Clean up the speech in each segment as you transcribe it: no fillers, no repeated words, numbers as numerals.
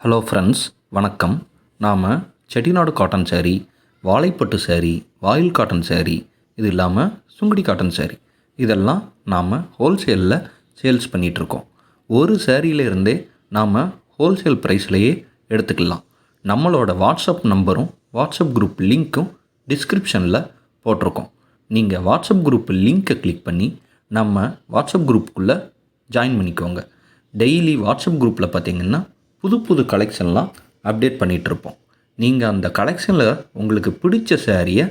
Hello friends, வணக்கம். நாம் Chettinad cotton sari, வாழைப்பட்டு sari, வாயில் காட்டன் சாரீ, இது இல்லாமல் சுங்குடி காட்டன் சாரீ, இதெல்லாம் நாம் ஹோல்சேலில் சேல்ஸ் பண்ணிகிட்ருக்கோம். ஒரு சாரியிலேருந்தே நாம் ஹோல்சேல் ப்ரைஸ்லையே எடுத்துக்கலாம். நம்மளோட வாட்ஸ்அப் நம்பரும் வாட்ஸ்அப் குரூப் லிங்க்கும் டிஸ்கிரிப்ஷனில் போட்டிருக்கோம். நீங்கள் வாட்ஸ்அப் குரூப் லிங்க்கை கிளிக் பண்ணி நம்ம வாட்ஸ்அப் குரூப்புக்குள்ளே ஜாயின் பண்ணிக்கோங்க. டெய்லி வாட்ஸ்அப் குரூப்பில் பார்த்திங்கன்னா புது புது கலெக்ஷன்லாம் அப்டேட் பண்ணிகிட்ருப்போம். நீங்கள் அந்த கலெக்ஷனில் உங்களுக்கு பிடிச்ச சாரியை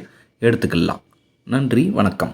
எடுத்துக்கலாம். நன்றி, வணக்கம்.